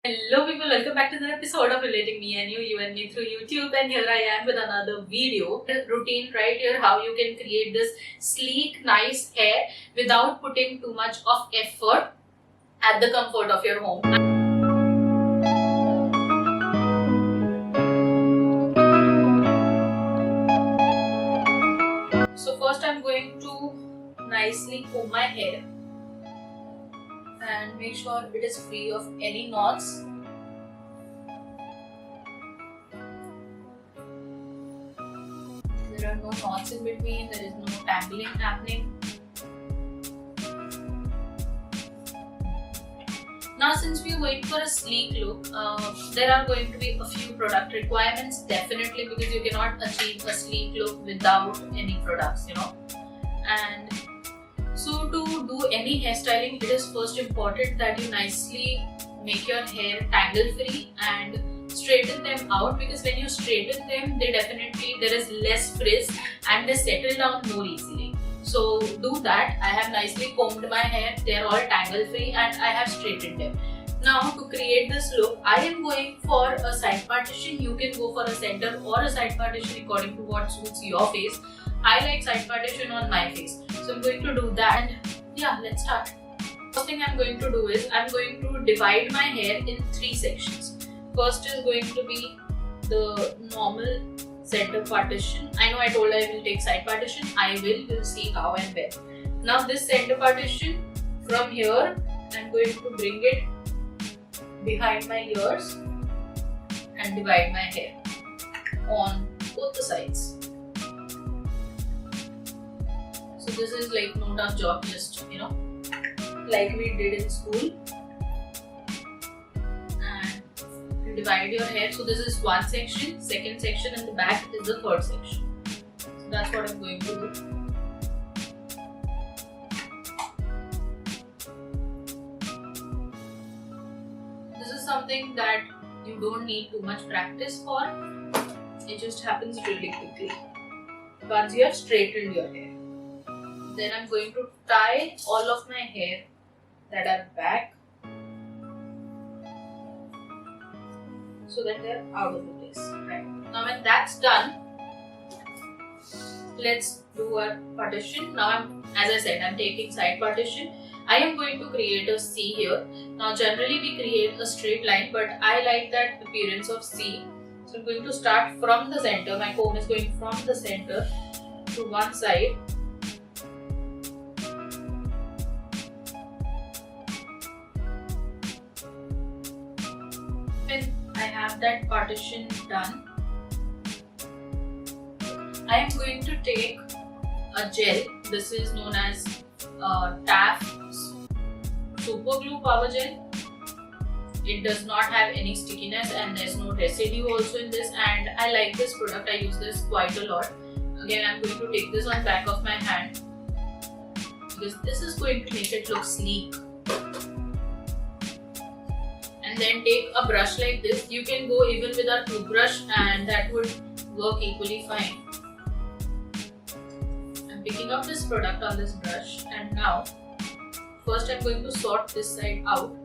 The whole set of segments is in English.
Hello people, welcome back to another episode of Relating Me and You and Me through YouTube, and here I am with another video. Routine right here, how you can create this sleek, nice hair without putting too much of effort at the comfort of your home. So first I'm going to nicely comb my hair and make sure it is free of any knots. There are no knots in between, there is no tangling happening. Now since we are going for a sleek look, there are going to be a few product requirements definitely, because you cannot achieve a sleek look without any products, And so to do any hairstyling, it is first important that you nicely make your hair tangle free and straighten them out, because when you straighten them, there is less frizz and they settle down more easily. So do that. I have nicely combed my hair, they are all tangle free, and I have straightened them. Now to create this look, I am going for a side partition. You can go for a center or a side partition according to what suits your face. I like side partition on my face, so I'm going to do that. And yeah, let's start. First thing I'm going to do is I'm going to divide my hair in 3 sections. First is going to be the normal center partition. I know I told I will take side partition. We'll see how and when. Now this center partition, from here I'm going to bring it behind my ears and divide my hair on both the sides. So this is like no tough job, just like we did in school. And you divide your hair. So this is one section, second section, and the back is the third section. So that's what I'm going to do. This is something that you don't need too much practice for. It just happens really quickly once you have straightened your hair. Then I'm going to tie all of my hair that are back so that they're out of the place. Right. Now when that's done, let's do our partition. Now as I said, I'm taking side partition. I am going to create a C here. Now generally we create a straight line, but I like that appearance of C. So I'm going to start from the center. My comb is going from the center to one side. When I have that partition done, I am going to take a gel. This is known as TAF Super Glue Power Gel. It does not have any stickiness and there's no residue also in this, and I like this product. I use this quite a lot. Again, I'm going to take this on back of my hand because this is going to make it look sleek. And then take a brush like this. You can go even with a toothbrush and that would work equally fine. I'm picking up this product on this brush, and now first I'm going to sort this side out.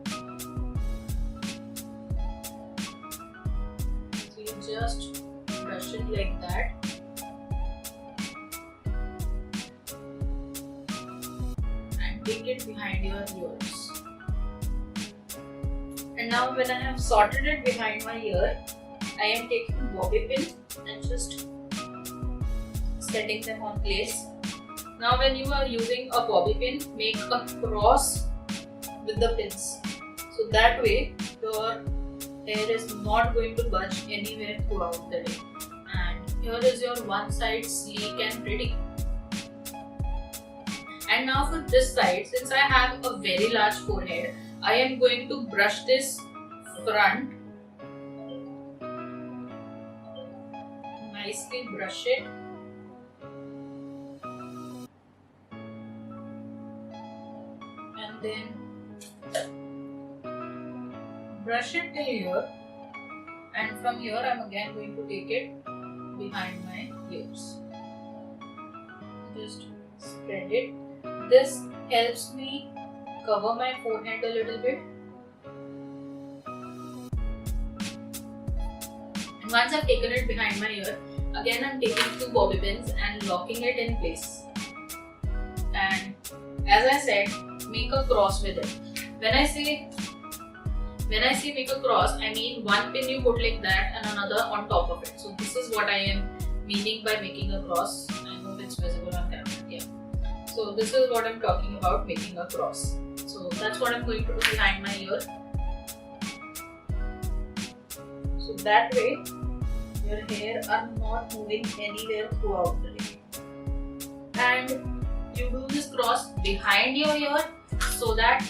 So you just brush it like that. And take it behind your ears. And now when I have sorted it behind my ear, I am taking bobby pin and just setting them on place. Now when you are using a bobby pin, make a cross with the pins. So that way your hair is not going to budge anywhere throughout the day. And here is your one side sleek and pretty. And now for this side, since I have a very large forehead, I am going to brush this front. Nicely brush it. And then brush it till here. And from here I am again going to take it behind my ears. Just spread it. This helps me cover my forehead a little bit Once I've taken it behind my ear, again I'm taking 2 bobby pins and locking it in place. And as I said, make a cross with it. When I say make a cross, I mean one pin you put like that and another on top of it. So this is what I am meaning by making a cross. I hope it's visible on camera. Yeah. So this is what I'm talking about, making a cross. So that's what I'm going to do behind my ear. So that way your hair are not moving anywhere throughout the day. And you do this cross behind your ear so that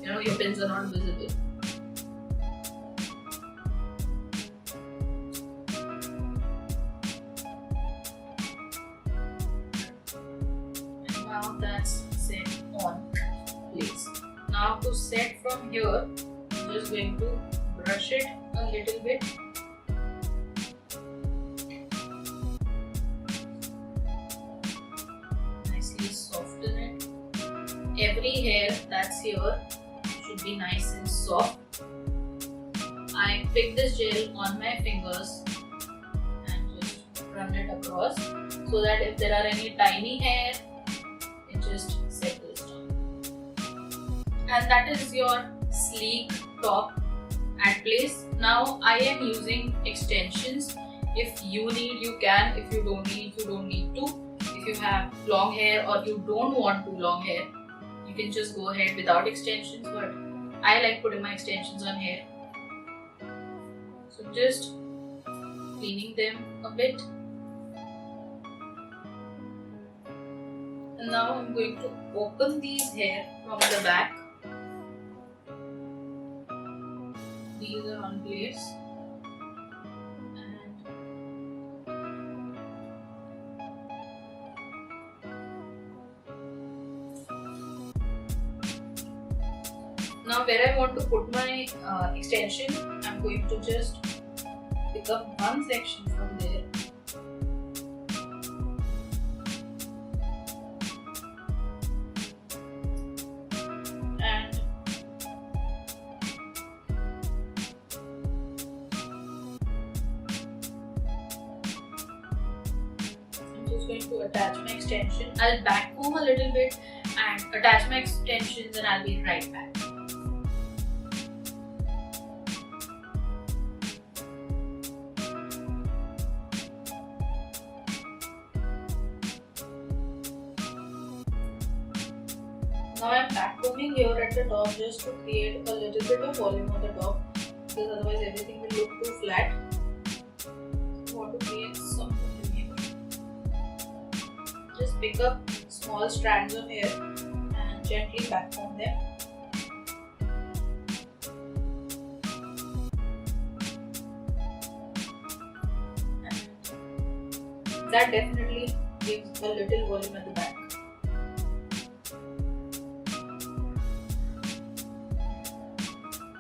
your pins are not visible. And now that's set on place. Now to set from here, I'm just going to brush it a little bit. Nicely soften it. Every hair that's here should be nice and soft. I pick this gel on my fingers and just run it across so that if there are any tiny hair, it just settles down. And that is your sleek top at place. Now I am using extensions. If you need, you can. If you don't need, you don't need to. If you have long hair or you don't want to long hair, you can just go ahead without extensions, but I like putting my extensions on hair. So just cleaning them a bit. And now I'm going to open these hair from the back. These are on place. Now where I want to put my extension, I'm going to just pick up one section from there. And I'm just going to attach my extension. I'll back comb a little bit and attach my extensions and I'll be right back. Now I'm back combing here at the top just to create a little bit of volume on the top, because otherwise everything will look too flat. I want to create some volume here. Just pick up small strands of hair and gently back comb them. And that definitely gives a little volume at the back.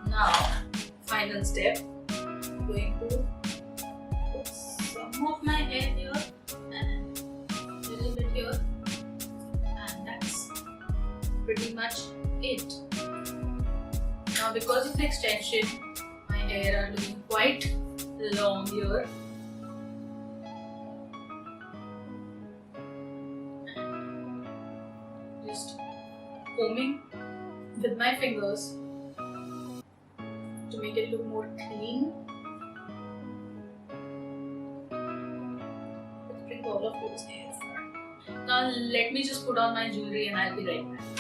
Now, final step, I'm going to put some of my hair here and a little bit here, and that's pretty much it. Now because of the extension, my hair are looking quite long here. And just combing with my fingers to make it look more clean. Let's bring all of those hairs. Now let me just put on my jewelry and I'll be right back.